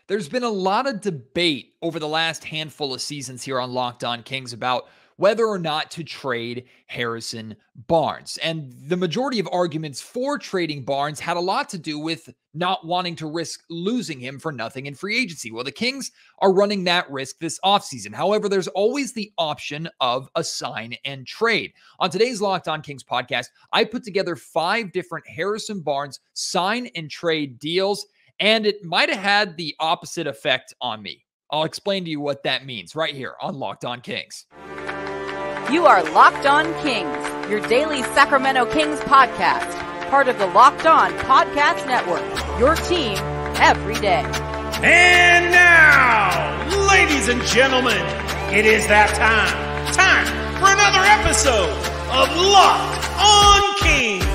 There's been a lot of debate over the last handful of seasons here on Locked On Kings about whether or not to trade Harrison Barnes. And the majority of arguments for trading Barnes had a lot to do with not wanting to risk losing him for nothing in free agency. Well, the Kings are running that risk this offseason. However, there's always the option of a sign and trade. On today's Locked On Kings podcast, I put together 5 different Harrison Barnes sign and trade deals, and it might have had the opposite effect on me. I'll explain to you what that means right here on Locked On Kings. You are Locked On Kings, your daily Sacramento Kings podcast, part of the Locked On Podcast Network, your team every day. And now, ladies and gentlemen, it is that time for another episode of Locked On Kings.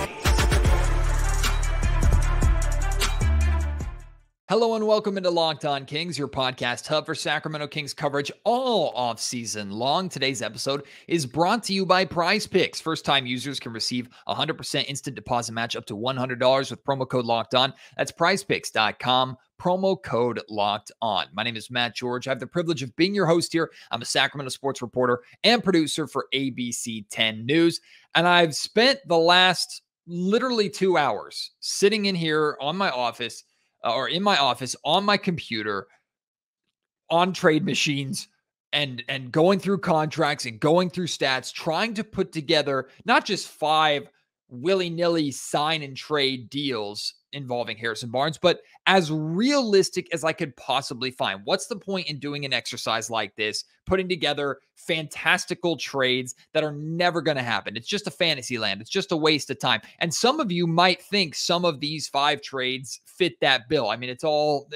Hello and welcome into Locked On Kings, your podcast hub for Sacramento Kings coverage all offseason long. Today's episode is brought to you by Prize Picks. First-time users can receive a 100% instant deposit match up to $100 with promo code Locked On. That's prizepicks.com, promo code Locked On. My name is Matt George. I have the privilege of being your host here. I'm a Sacramento sports reporter and producer for ABC 10 News, and I've spent the last literally 2 hours sitting in here on my office in my office on my computer on trade machines and going through contracts and going through stats, trying to put together not just 5 willy-nilly sign and trade deals involving Harrison Barnes, but as realistic as I could possibly find. What's the point in doing an exercise like this, putting together fantastical trades that are never going to happen? It's just a fantasy land. It's just a waste of time. And some of you might think some of these 5 trades fit that bill. I mean, it's all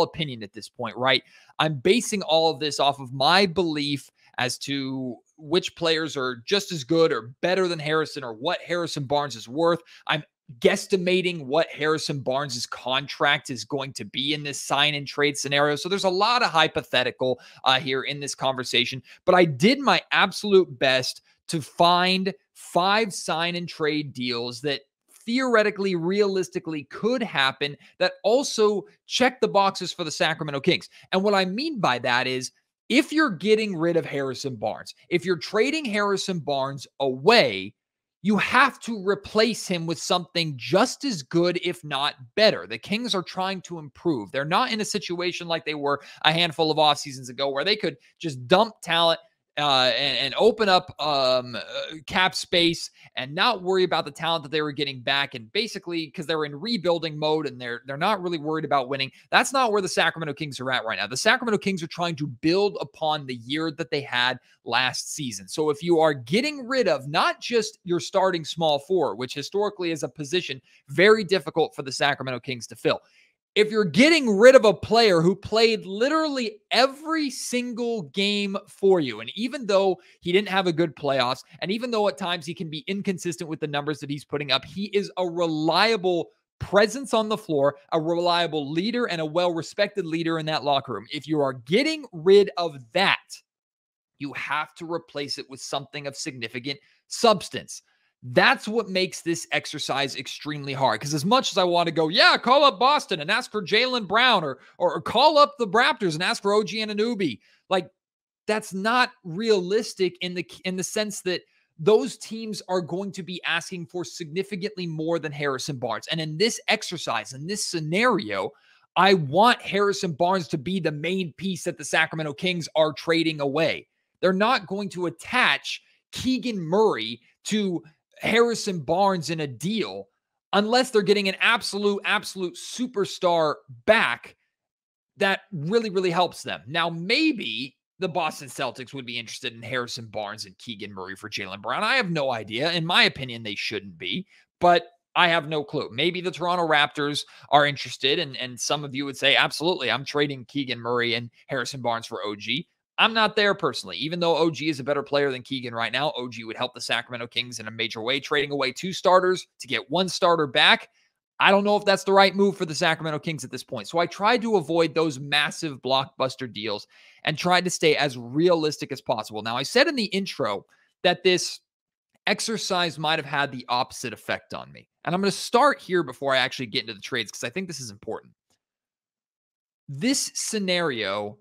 opinion at this point, right? I'm basing all of this off of my belief as to which players are just as good or better than Harrison, or what Harrison Barnes is worth. I'm guesstimating what Harrison Barnes' contract is going to be in this sign and trade scenario. So there's a lot of hypothetical here in this conversation, but I did my absolute best to find 5 sign and trade deals that theoretically, realistically could happen that also check the boxes for the Sacramento Kings. And what I mean by that is, if you're getting rid of Harrison Barnes, if you're trading Harrison Barnes away, you have to replace him with something just as good, if not better. The Kings are trying to improve. They're not in a situation like they were a handful of off seasons ago where they could just dump talent and open up cap space and not worry about the talent that they were getting back. And basically, because they're in rebuilding mode and they're not really worried about winning. That's not where the Sacramento Kings are at right now. The Sacramento Kings are trying to build upon the year that they had last season. So if you are getting rid of not just your starting small forward, which historically is a position very difficult for the Sacramento Kings to fill, if you're getting rid of a player who played literally every single game for you, and even though he didn't have a good playoffs, and even though at times he can be inconsistent with the numbers that he's putting up, he is a reliable presence on the floor, a reliable leader, and a well-respected leader in that locker room. If you are getting rid of that, you have to replace it with something of significant substance. That's what makes this exercise extremely hard. Because as much as I want to go, yeah, call up Boston and ask for Jaylen Brown, or call up the Raptors and ask for OG Anunoby, like, that's not realistic in the sense that those teams are going to be asking for significantly more than Harrison Barnes. And in this exercise, in this scenario, I want Harrison Barnes to be the main piece that the Sacramento Kings are trading away. They're not going to attach Keegan Murray to Harrison Barnes in a deal unless they're getting an absolute superstar back that really, really helps them. Now, maybe the Boston Celtics would be interested in Harrison Barnes and Keegan Murray for Jaylen Brown. I have no idea. In my opinion, they shouldn't be, but I have no clue. Maybe the Toronto Raptors are interested, and some of you would say, absolutely, I'm trading Keegan Murray and Harrison Barnes for OG. I'm not there personally. Even though OG is a better player than Keegan right now, OG would help the Sacramento Kings in a major way. Trading away 2 starters to get 1 starter back, I don't know if that's the right move for the Sacramento Kings at this point. So I tried to avoid those massive blockbuster deals and tried to stay as realistic as possible. Now, I said in the intro that this exercise might have had the opposite effect on me. And I'm going to start here before I actually get into the trades, because I think this is important. this scenario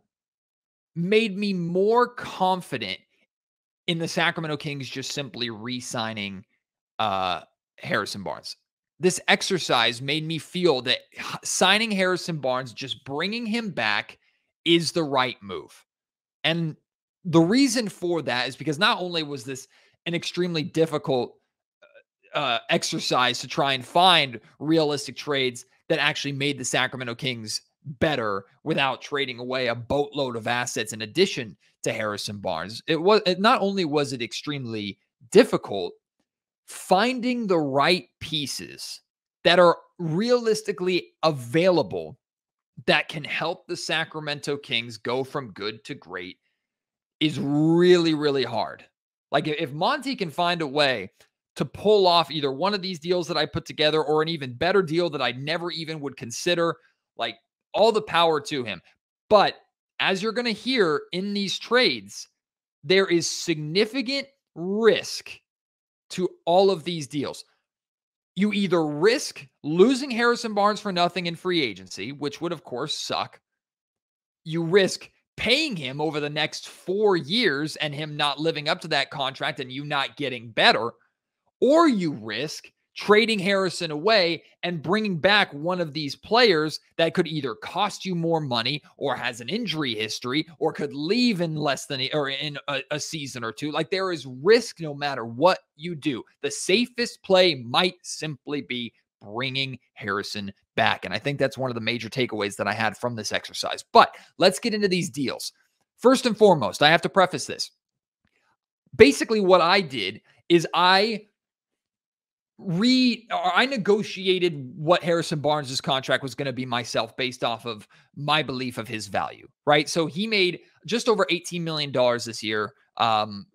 made me more confident in the Sacramento Kings just simply re-signing Harrison Barnes. This exercise made me feel that signing Harrison Barnes, just bringing him back, is the right move. And the reason for that is because not only was this an extremely difficult exercise to try and find realistic trades that actually made the Sacramento Kings better without trading away a boatload of assets in addition to Harrison Barnes. It not only was it extremely difficult, finding the right pieces that are realistically available that can help the Sacramento Kings go from good to great is really, really hard. Like if Monty can find a way to pull off either one of these deals that I put together or an even better deal that I never even would consider, like all the power to him. But as you're going to hear in these trades, there is significant risk to all of these deals. You either risk losing Harrison Barnes for nothing in free agency, which would, of course, suck. You risk paying him over the next 4 years and him not living up to that contract and you not getting better. Or you risk trading Harrison away and bringing back one of these players that could either cost you more money or has an injury history or could leave in less than or in a season or two. Like there is risk no matter what you do. The safest play might simply be bringing Harrison back. And I think that's one of the major takeaways that I had from this exercise. But let's get into these deals. First and foremost, I have to preface this. Basically, what I did is I negotiated what Harrison Barnes' contract was going to be myself based off of my belief of his value, right? So he made just over $18 million this year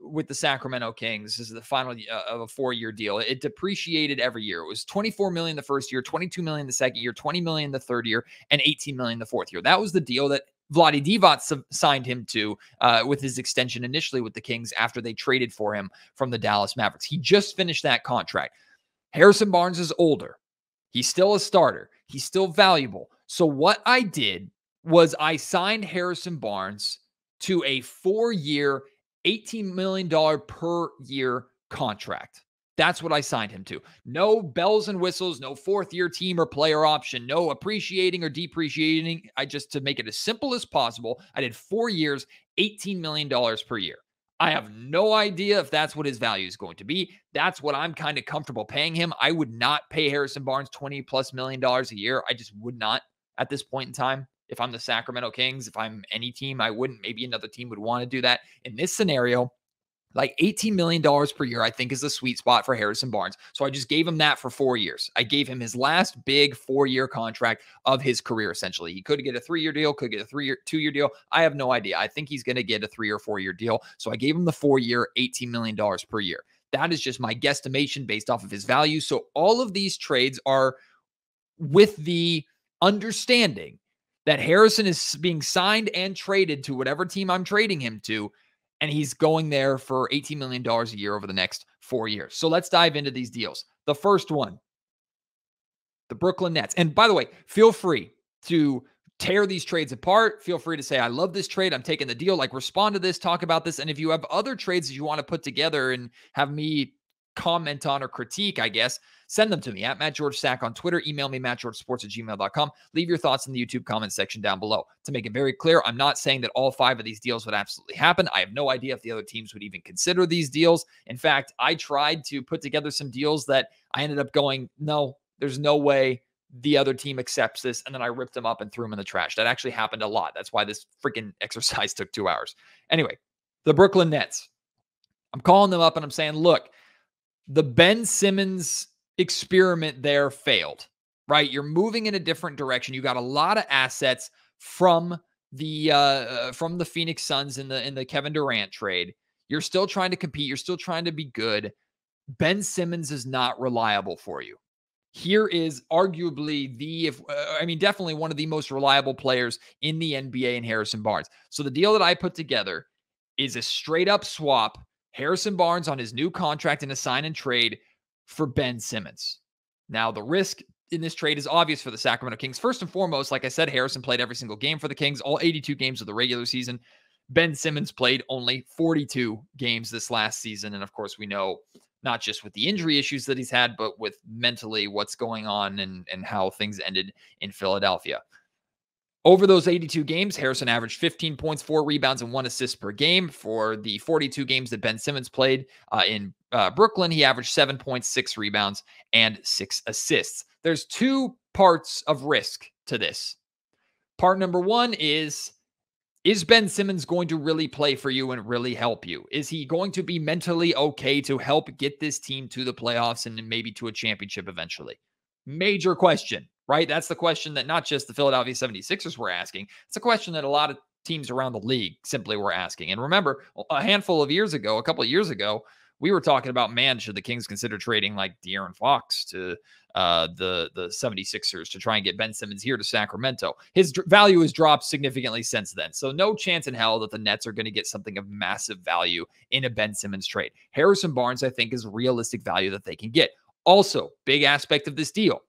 with the Sacramento Kings. This is the final of a 4-year deal. It depreciated every year. It was $24 million the first year, $22 million the second year, $20 million the third year, and $18 million the fourth year. That was the deal that Vlade Divac signed him to with his extension initially with the Kings after they traded for him from the Dallas Mavericks. He just finished that contract. Harrison Barnes is older. He's still a starter. He's still valuable. So what I did was I signed Harrison Barnes to a 4-year, $18 million per year contract. That's what I signed him to. No bells and whistles, no 4th-year team or player option, no appreciating or depreciating. To make it as simple as possible, I did 4 years, $18 million per year. I have no idea if that's what his value is going to be. That's what I'm kind of comfortable paying him. I would not pay Harrison Barnes $20+ million a year. I just would not at this point in time. If I'm the Sacramento Kings, if I'm any team, I wouldn't. Maybe another team would want to do that. In this scenario, like $18 million per year, I think is the sweet spot for Harrison Barnes. So I just gave him that for 4 years. I gave him his last big 4-year contract of his career, essentially. He could get a 3-year deal, could get a 2-year deal. I have no idea. I think he's going to get a 3 or 4-year deal. So I gave him the 4-year, $18 million per year. That is just my guesstimation based off of his value. So all of these trades are with the understanding that Harrison is being signed and traded to whatever team I'm trading him to, and he's going there for $18 million a year over the next 4 years. So let's dive into these deals. The first one, the Brooklyn Nets. And by the way, feel free to tear these trades apart. Feel free to say, I love this trade. I'm taking the deal. Like, respond to this, talk about this. And if you have other trades that you want to put together and have me comment on or critique, I guess, send them to me at MattGeorgeSack on Twitter. Email me, mattgeorgesports@gmail.com. Leave your thoughts in the YouTube comment section down below. To make it very clear, I'm not saying that all 5 of these deals would absolutely happen. I have no idea if the other teams would even consider these deals. In fact, I tried to put together some deals that I ended up going, no, there's no way the other team accepts this. And then I ripped them up and threw them in the trash. That actually happened a lot. That's why this freaking exercise took 2 hours. Anyway, the Brooklyn Nets. I'm calling them up and I'm saying, look, the Ben Simmons experiment there failed, right? You're moving in a different direction. You got a lot of assets from the Phoenix Suns in the Kevin Durant trade. You're still trying to compete. You're still trying to be good. Ben Simmons is not reliable for you. Here is arguably definitely one of the most reliable players in the NBA in Harrison Barnes. So the deal that I put together is a straight up swap. Harrison Barnes on his new contract in a sign and trade for Ben Simmons. Now, the risk in this trade is obvious for the Sacramento Kings. First and foremost, like I said, Harrison played every single game for the Kings, all 82 games of the regular season. Ben Simmons played only 42 games this last season. And of course, we know not just with the injury issues that he's had, but with mentally what's going on and how things ended in Philadelphia. Over those 82 games, Harrison averaged 15 points, 4 rebounds, and 1 assist per game. For the 42 games that Ben Simmons played in Brooklyn, he averaged 7 points, 6 rebounds, and 6 assists. There's 2 parts of risk to this. Part number 1 is Ben Simmons going to really play for you and really help you? Is he going to be mentally okay to help get this team to the playoffs and maybe to a championship eventually? Major question, right? That's the question that not just the Philadelphia 76ers were asking. It's a question that a lot of teams around the league simply were asking. And remember, a couple of years ago, we were talking about, man, should the Kings consider trading like De'Aaron Fox to the 76ers to try and get Ben Simmons here to Sacramento? His value has dropped significantly since then. So no chance in hell that the Nets are going to get something of massive value in a Ben Simmons trade. Harrison Barnes, I think, is realistic value that they can get. Also, big aspect of this deal.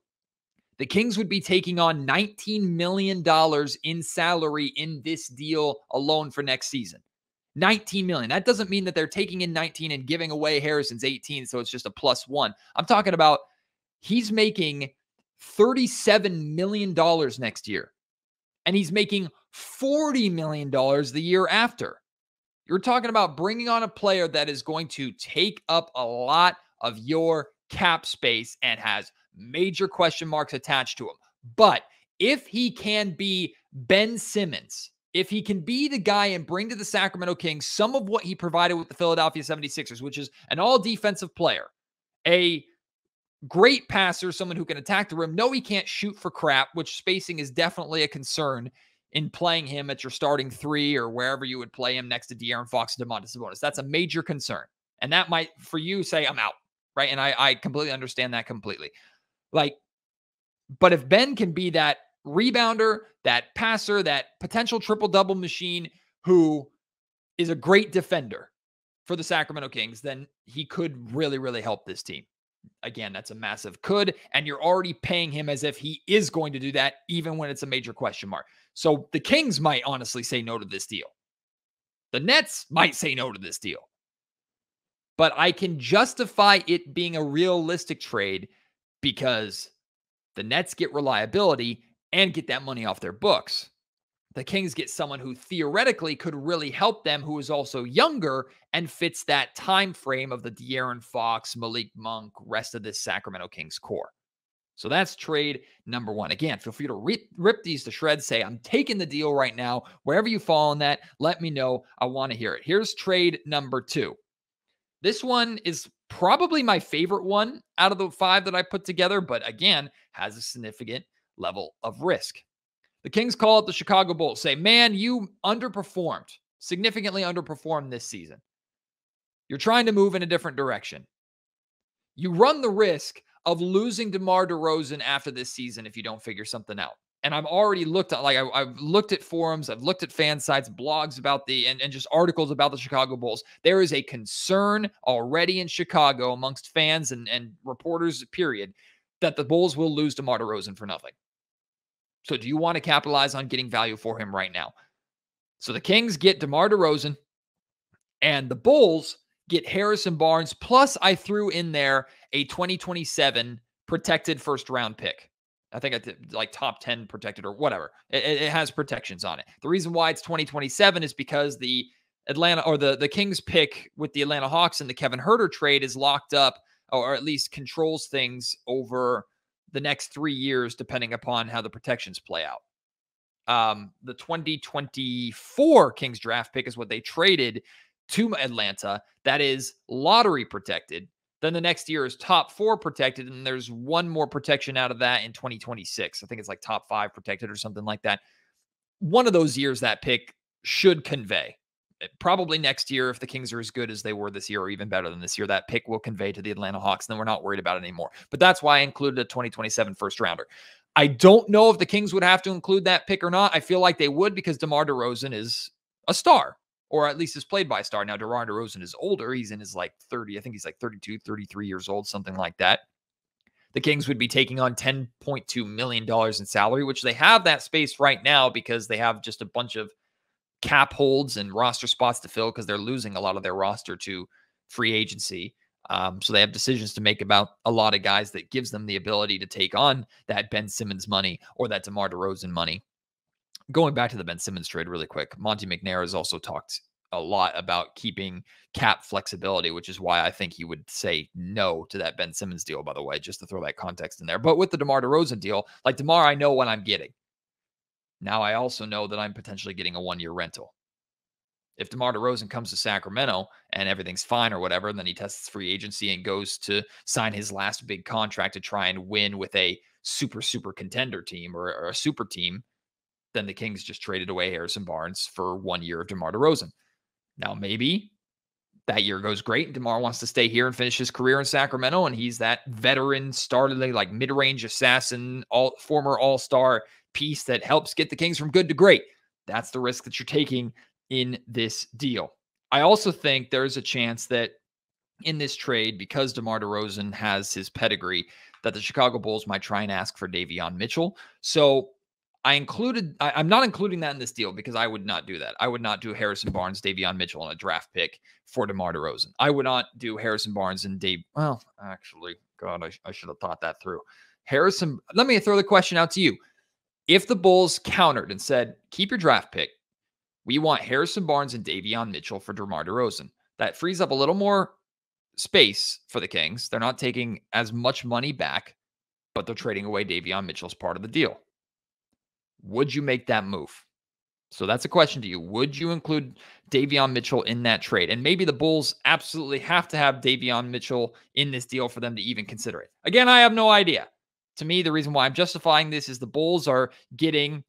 The Kings would be taking on $19 million in salary in this deal alone for next season. $19 million. That doesn't mean that they're taking in 19 and giving away Harrison's 18, so it's just a +1. I'm talking about he's making $37 million next year, and he's making $40 million the year after. You're talking about bringing on a player that is going to take up a lot of your cap space and has major question marks attached to him. But if he can be Ben Simmons, if he can be the guy and bring to the Sacramento Kings some of what he provided with the Philadelphia 76ers, which is an all-defensive player, a great passer, someone who can attack the rim. No, he can't shoot for crap, which spacing is definitely a concern in playing him at your starting 3 or wherever you would play him next to De'Aaron Fox and Domantas Sabonis. That's a major concern. And that might, for you, say, I'm out, right? And I completely understand that completely. But if Ben can be that rebounder, that passer, that potential triple-double machine who is a great defender for the Sacramento Kings, then he could really, really help this team. Again, that's a massive could, and you're already paying him as if he is going to do that, even when it's a major question mark. So the Kings might honestly say no to this deal. The Nets might say no to this deal. But I can justify it being a realistic trade because the Nets get reliability and get that money off their books. The Kings get someone who theoretically could really help them, who is also younger and fits that time frame of the De'Aaron Fox, Malik Monk, rest of this Sacramento Kings core. So that's trade number 1. Again, feel free to rip these to shreds. Say, I'm taking the deal right now. Wherever you fall on that, let me know. I want to hear it. Here's trade number 2. This one is probably my favorite one out of the 5 that I put together, but again, has a significant level of risk. The Kings call it the Chicago Bulls. Say, man, you underperformed, significantly underperformed this season. You're trying to move in a different direction. You run the risk of losing DeMar DeRozan after this season if you don't figure something out. And I've already looked at, I've looked at forums, I've looked at fan sites, blogs about and just articles about the Chicago Bulls. There is a concern already in Chicago amongst fans and reporters, period, that the Bulls will lose DeMar DeRozan for nothing. So do you want to capitalize on getting value for him right now? So the Kings get DeMar DeRozan and the Bulls get Harrison Barnes. Plus I threw in there a 2027 protected first round pick. I think I did like top 10 protected or whatever. It has protections on it. The reason why it's 2027 is because the Atlanta or the Kings pick with the Atlanta Hawks and the Kevin Huerter trade is locked up, or at least controls things over the next 3 years, depending upon how the protections play out. The 2024 Kings draft pick is what they traded to Atlanta. That is lottery protected. Then the next year is top 4 protected, and there's one more protection out of that in 2026. I think it's like top 5 protected or something like that. One of those years that pick should convey. Probably next year, if the Kings are as good as they were this year or even better than this year, that pick will convey to the Atlanta Hawks, and then we're not worried about it anymore. But that's why I included a 2027 first rounder. I don't know if the Kings would have to include that pick or not. I feel like they would because DeMar DeRozan is a star, or at least is played by a star. Now, DeMar DeRozan is older. He's in his like 30. I think he's like 32, 33 years old, something like that. the Kings would be taking on $10.2 million in salary, which they have that space right now because they have just a bunch of cap holds and roster spots to fill because they're losing a lot of their roster to free agency. So they have decisions to make about a lot of guys that gives them the ability to take on that Ben Simmons money or that DeMar DeRozan money. Going back to the Ben Simmons trade really quick, Monte McNair has also talked a lot about keeping cap flexibility, which is why I think he would say no to that Ben Simmons deal, by the way, just to throw that context in there. But with the DeMar DeRozan deal, like DeMar, I know what I'm getting. Now I also know that I'm potentially getting a one-year rental. If DeMar DeRozan comes to Sacramento and everything's fine or whatever, and then he tests free agency and goes to sign his last big contract to try and win with a super contender team or a super team, then the Kings just traded away Harrison Barnes for 1 year of DeMar DeRozan. Now, maybe that year goes great and DeMar wants to stay here and finish his career in Sacramento, and he's that veteran, startling, like mid-range assassin, former all-star piece that helps get the Kings from good to great. That's the risk that you're taking in this deal. I also think there's a chance that in this trade, because DeMar DeRozan has his pedigree, that the Chicago Bulls might try and ask for Davion Mitchell. So I'm not including that in this deal because I would not do that. I would not do Harrison Barnes, Davion Mitchell, and a draft pick for DeMar DeRozan. I would not do Harrison Barnes and well, actually, God, I should have thought that through. Let me throw the question out to you. If the Bulls countered and said, keep your draft pick, we want Harrison Barnes and Davion Mitchell for DeMar DeRozan, that frees up a little more space for the Kings. They're not taking as much money back, but they're trading away Davion Mitchell as part of the deal. Would you make that move? So that's a question to you. Would you include Davion Mitchell in that trade? And maybe the Bulls absolutely have to have Davion Mitchell in this deal for them to even consider it. Again, I have no idea. To me, the reason why I'm justifying this is the Bulls are getting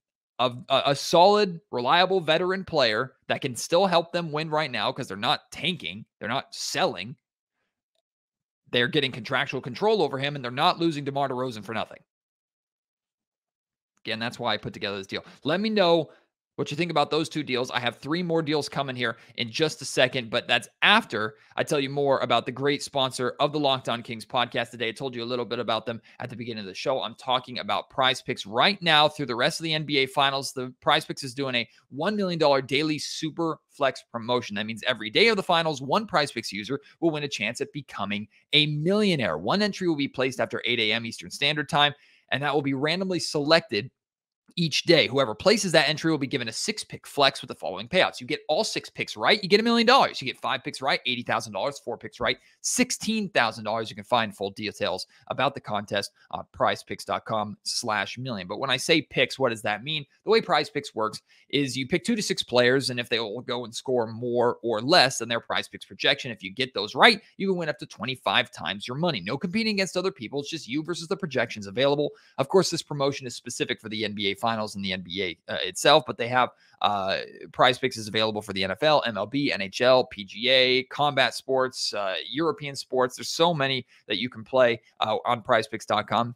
a solid, reliable veteran player that can still help them win right now because they're not tanking. They're not selling. They're getting contractual control over him, and they're not losing DeMar DeRozan for nothing. Again, that's why I put together this deal. Let me know what you think about those two deals. I have 3 more deals coming here in just a second, but that's after I tell you more about the great sponsor of the Locked On Kings podcast today. I told you a little bit about them at the beginning of the show. I'm talking about Prize Picks right now through the rest of the NBA Finals. The Prize Picks is doing a $1 million daily super flex promotion. That means every day of the finals, one Prize Picks user will win a chance at becoming a millionaire. One entry will be placed after 8 a.m. Eastern Standard Time, and that will be randomly selected each day. Whoever places that entry will be given a 6-pick flex with the following payouts. You get all 6 picks right, you get $1 million. You get 5 picks right, $80,000. 4 picks right, $16,000. You can find full details about the contest on prizepicks.com/million. But when I say picks, what does that mean? The way Prize Picks works is you pick 2 to 6 players, and if they will go and score more or less than their Prize Picks projection, if you get those right, you can win up to 25 times your money. No competing against other people. It's just you versus the projections available. Of course, this promotion is specific for the NBA Finals and the NBA itself, but they have Prize Picks is available for the NFL, MLB, NHL, PGA, combat sports, European sports. There's so many that you can play on prizepicks.com.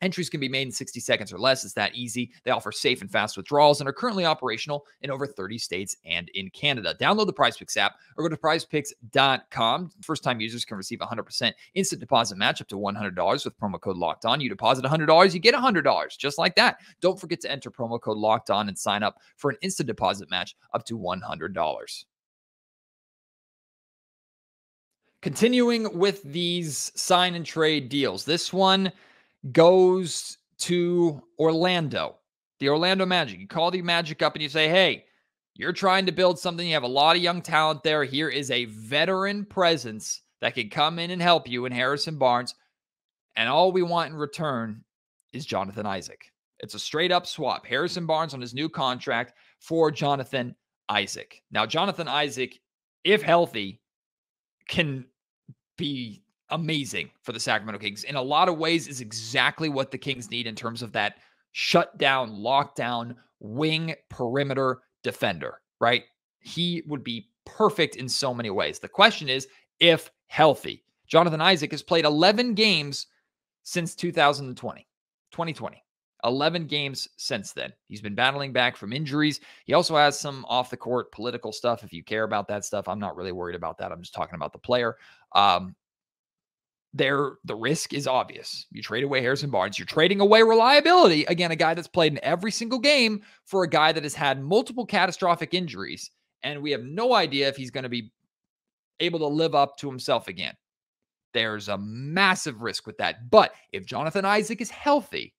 Entries can be made in 60 seconds or less. It's that easy. They offer safe and fast withdrawals and are currently operational in over 30 states and in Canada. Download the PrizePicks app or go to prizepicks.com. First-time users can receive a 100% instant deposit match up to $100 with promo code Locked On. You deposit $100, you get $100, just like that. Don't forget to enter promo code Locked On and sign up for an instant deposit match up to $100. Continuing with these sign and trade deals. This one goes to Orlando, the Orlando Magic. You call the Magic up and you say, hey, you're trying to build something. You have a lot of young talent there. Here is a veteran presence that can come in and help you in Harrison Barnes. And all we want in return is Jonathan Isaac. It's a straight up swap. Harrison Barnes on his new contract for Jonathan Isaac. Now, Jonathan Isaac, if healthy, can be amazing for the Sacramento Kings. In a lot of ways is exactly what the Kings need in terms of that shutdown, lockdown, wing perimeter defender, right? He would be perfect in so many ways. The question is, if healthy. Jonathan Isaac has played 11 games since 2020. 11 games since then. He's been battling back from injuries. He also has some off-the-court political stuff. If you care about that stuff, I'm not really worried about that. I'm just talking about the player. the risk is obvious. You trade away Harrison Barnes. You're trading away reliability. Again, a guy that's played in every single game for a guy that has had multiple catastrophic injuries. And we have no idea if he's going to be able to live up to himself again. There's a massive risk with that. But if Jonathan Isaac is healthy,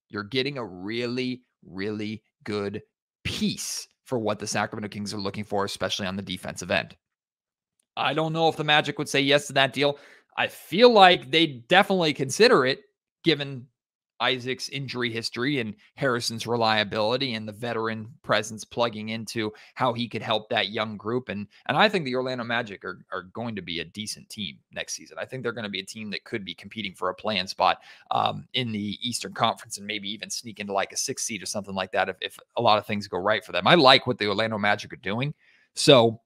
you're getting a really, really good piece for what the Sacramento Kings are looking for, especially on the defensive end. I don't know if the Magic would say yes to that deal. I feel like they definitely consider it, given Isaac's injury history and Harrison's reliability and the veteran presence plugging into how he could help that young group. And I think the Orlando Magic are going to be a decent team next season. I think they're going to be a team that could be competing for a play-in spot in the Eastern Conference and maybe even sneak into like a 6th seed or something like that if a lot of things go right for them. I like what the Orlando Magic are doing. So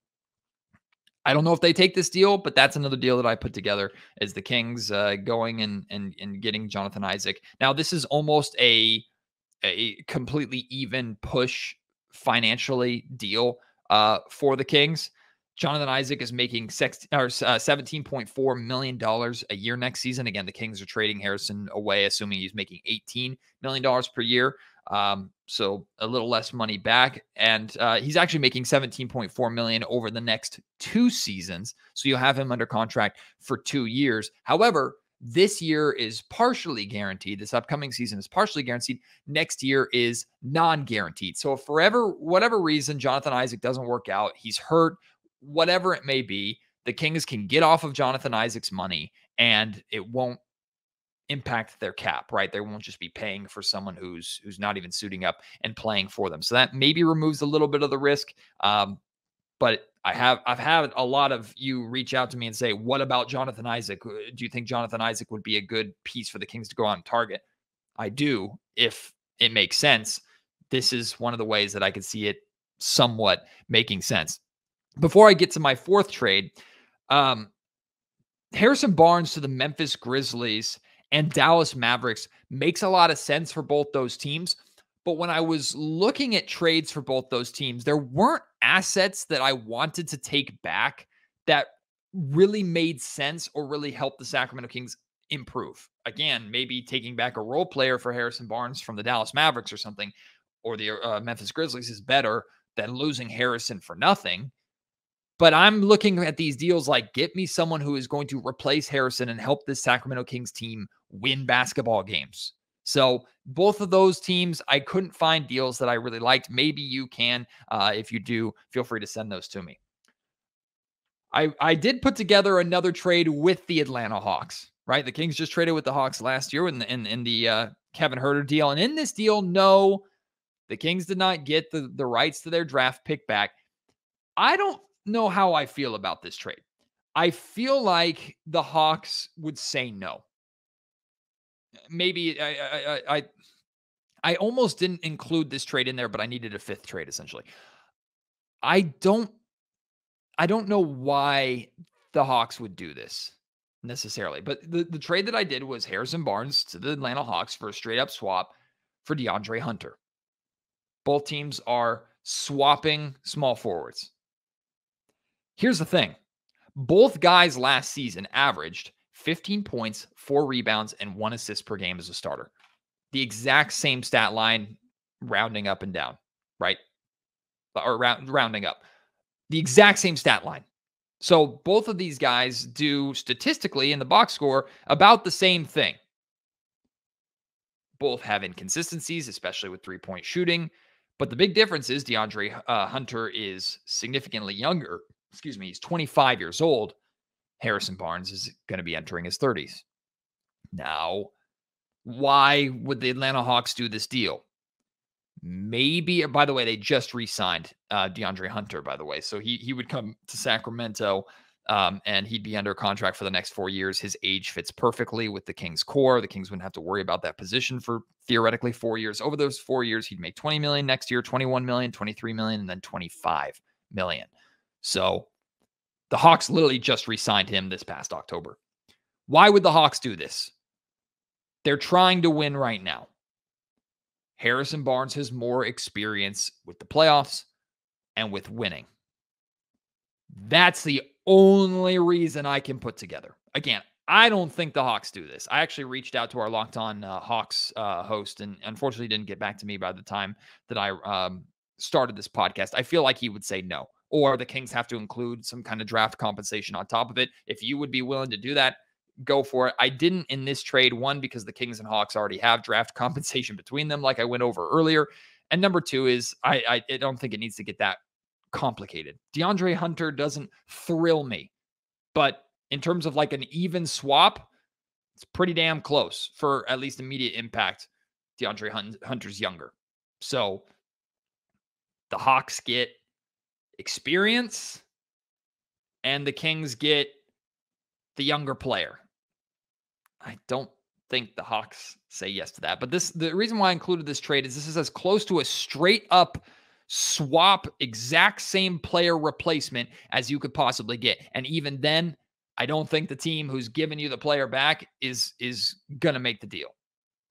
I don't know if they take this deal, but that's another deal that I put together as the Kings going and getting Jonathan Isaac. Now, this is almost a completely even push financially deal for the Kings. Jonathan Isaac is making $17.4 million a year next season. Again, the Kings are trading Harrison away, assuming he's making $18 million per year. So a little less money back. And he's actually making $17.4 million over the next 2 seasons. So you'll have him under contract for 2 years. However, this year is partially guaranteed. This upcoming season is partially guaranteed. Next year is non-guaranteed. So if for whatever reason Jonathan Isaac doesn't work out, he's hurt, whatever it may be, the Kings can get off of Jonathan Isaac's money and it won't impact their cap, right? They won't just be paying for someone who's not even suiting up and playing for them. So that maybe removes a little bit of the risk. But I've had a lot of you reach out to me and say, what about Jonathan Isaac? Do you think Jonathan Isaac would be a good piece for the Kings to go out and target? I do, if it makes sense. This is one of the ways that I could see it somewhat making sense. Before I get to my 4th trade, Harrison Barnes to the Memphis Grizzlies and Dallas Mavericks makes a lot of sense for both those teams. But when I was looking at trades for both those teams, there weren't assets that I wanted to take back that really made sense or really helped the Sacramento Kings improve. Again, maybe taking back a role player for Harrison Barnes from the Dallas Mavericks or something, or the Memphis Grizzlies is better than losing Harrison for nothing. But I'm looking at these deals like, get me someone who is going to replace Harrison and help this Sacramento Kings team win basketball games. So both of those teams, I couldn't find deals that I really liked. Maybe you can. If you do, feel free to send those to me. I did put together another trade with the Atlanta Hawks, right? The Kings just traded with the Hawks last year in the Kevin Huerter deal. And in this deal, no, the Kings did not get the rights to their draft pick back. I don't know how I feel about this trade. I feel like the Hawks would say no. Maybe I almost didn't include this trade in there, but I needed a 5th trade essentially. I don't know why the Hawks would do this necessarily, but the trade that I did was Harrison Barnes to the Atlanta Hawks for a straight up swap for DeAndre Hunter. Both teams are swapping small forwards. Here's the thing. Both guys last season averaged 15 points, 4 rebounds, and 1 assist per game as a starter. The exact same stat line, rounding up and down, right? Or rounding up. The exact same stat line. So both of these guys do statistically in the box score about the same thing. Both have inconsistencies, especially with 3-point shooting. But the big difference is DeAndre Hunter is significantly younger. Excuse me, he's 25 years old. Harrison Barnes is going to be entering his 30s. Now, why would the Atlanta Hawks do this deal? Maybe, by the way, they just re-signed DeAndre Hunter, by the way. So he would come to Sacramento and he'd be under contract for the next 4 years. His age fits perfectly with the Kings core. The Kings wouldn't have to worry about that position for theoretically 4 years. Over those 4 years, he'd make $20 million next year, $21 million, $23 million, and then $25 million. So the Hawks literally just re-signed him this past October. Why would the Hawks do this? They're trying to win right now. Harrison Barnes has more experience with the playoffs and with winning. That's the only reason I can put together. Again, I don't think the Hawks do this. I actually reached out to our Locked On Hawks host, and unfortunately didn't get back to me by the time that I started this podcast. I feel like he would say no, or the Kings have to include some kind of draft compensation on top of it. If you would be willing to do that, go for it. I didn't in this trade, one, because the Kings and Hawks already have draft compensation between them, like I went over earlier. And number two is I don't think it needs to get that complicated. DeAndre Hunter doesn't thrill me, but in terms of like an even swap, it's pretty damn close for at least immediate impact. DeAndre Hunter's younger. So the Hawks get experience and the Kings get the younger player. I don't think the Hawks say yes to that. But the reason why I included this trade is this is as close to a straight up swap, exact same player replacement as you could possibly get. And even then, I don't think the team who's giving you the player back is going to make the deal.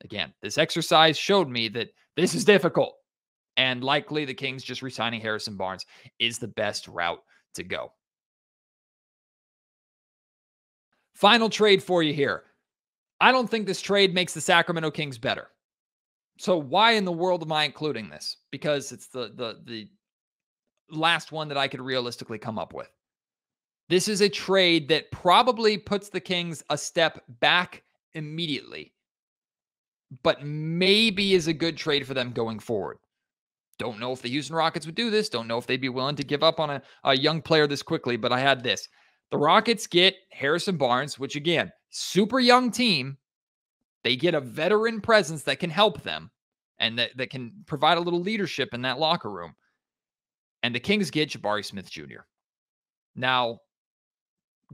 Again, this exercise showed me that this is difficult. And likely the Kings just re-signing Harrison Barnes is the best route to go. Final trade for you here. I don't think this trade makes the Sacramento Kings better. So why in the world am I including this? Because it's the last one that I could realistically come up with. This is a trade that probably puts the Kings a step back immediately, but maybe is a good trade for them going forward. Don't know if the Houston Rockets would do this. Don't know if they'd be willing to give up on a young player this quickly, but I had this. The Rockets get Harrison Barnes, which again, super young team. They get a veteran presence that can help them and that can provide a little leadership in that locker room. And the Kings get Jabari Smith Jr. Now,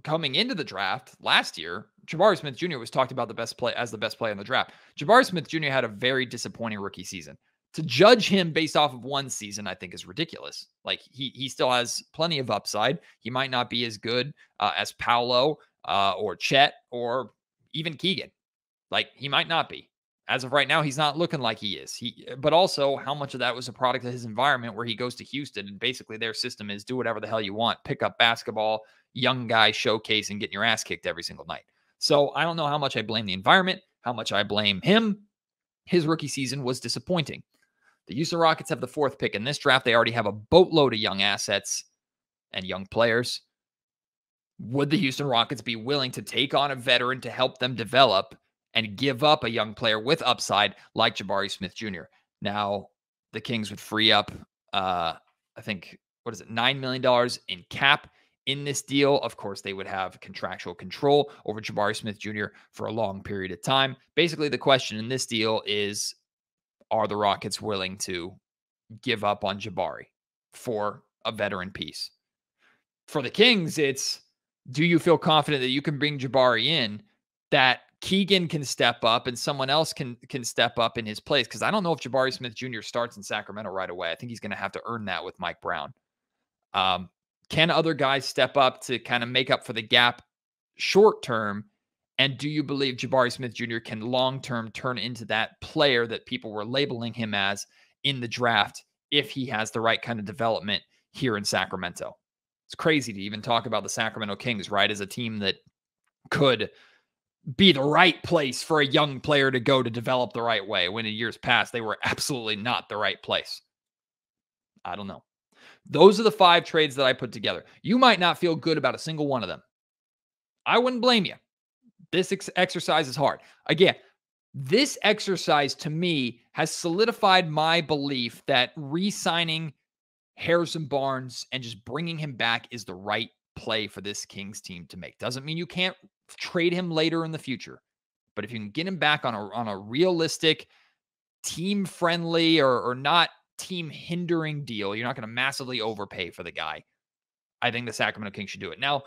coming into the draft last year, Jabari Smith Jr. was talked about the best player in the draft. Jabari Smith Jr. had a very disappointing rookie season. To judge him based off of one season, I think is ridiculous. Like he still has plenty of upside. He might not be as good as Paolo or Chet or even Keegan. Like he might not be. As of right now, he's not looking like he is. But also, how much of that was a product of his environment where he goes to Houston and basically their system is do whatever the hell you want, pick up basketball, young guy showcase, and getting your ass kicked every single night. So I don't know how much I blame the environment, how much I blame him. His rookie season was disappointing. The Houston Rockets have the 4th pick in this draft. They already have a boatload of young assets and young players. Would the Houston Rockets be willing to take on a veteran to help them develop and give up a young player with upside like Jabari Smith Jr.? Now, the Kings would free up, I think, $9 million in cap in this deal. Of course, they would have contractual control over Jabari Smith Jr. for a long period of time. Basically, the question in this deal is, are the Rockets willing to give up on Jabari for a veteran piece? For the Kings, it's, do you feel confident that you can bring Jabari in, that Keegan can step up and someone else can step up in his place? Because I don't know if Jabari Smith Jr. starts in Sacramento right away. I think he's going to have to earn that with Mike Brown. Can other guys step up to kind of make up for the gap short term? And do you believe Jabari Smith Jr. can long-term turn into that player that people were labeling him as in the draft if he has the right kind of development here in Sacramento? It's crazy to even talk about the Sacramento Kings, right, as a team that could be the right place for a young player to go to develop the right way, when in years past they were absolutely not the right place. I don't know. Those are the 5 trades that I put together. You might not feel good about a single one of them. I wouldn't blame you. This exercise is hard. Again, this exercise to me has solidified my belief that re-signing Harrison Barnes and just bringing him back is the right play for this Kings team to make. Doesn't mean you can't trade him later in the future, but if you can get him back on a realistic, team-friendly or not team-hindering deal, you're not going to massively overpay for the guy. I think the Sacramento Kings should do it. Now,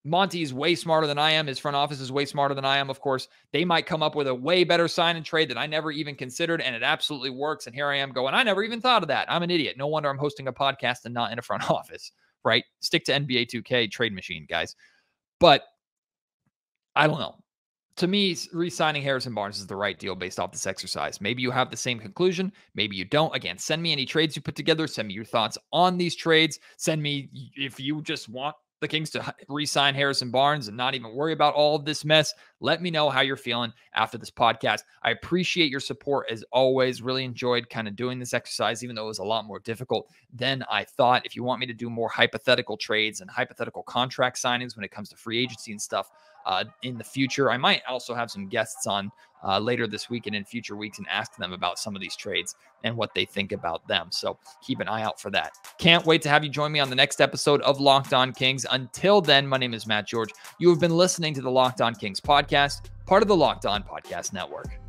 Monty is way smarter than I am. His front office is way smarter than I am, of course. They might come up with a way better sign and trade that I never even considered, and it absolutely works. And here I am going, I never even thought of that. I'm an idiot. No wonder I'm hosting a podcast and not in a front office, right? Stick to NBA 2K trade machine, guys. But I don't know. To me, re-signing Harrison Barnes is the right deal based off this exercise. Maybe you have the same conclusion. Maybe you don't. Again, send me any trades you put together. Send me your thoughts on these trades. Send me if you just want the Kings to re-sign Harrison Barnes and not even worry about all of this mess, let me know how you're feeling after this podcast. I appreciate your support as always. Really enjoyed kind of doing this exercise, even though it was a lot more difficult than I thought. If you want me to do more hypothetical trades and hypothetical contract signings when it comes to free agency and stuff in the future, I might also have some guests on later this week and in future weeks and ask them about some of these trades and what they think about them. So keep an eye out for that. Can't wait to have you join me on the next episode of Locked On Kings. Until then, my name is Matt George. You have been listening to the Locked On Kings podcast, part of the Locked On Podcast Network.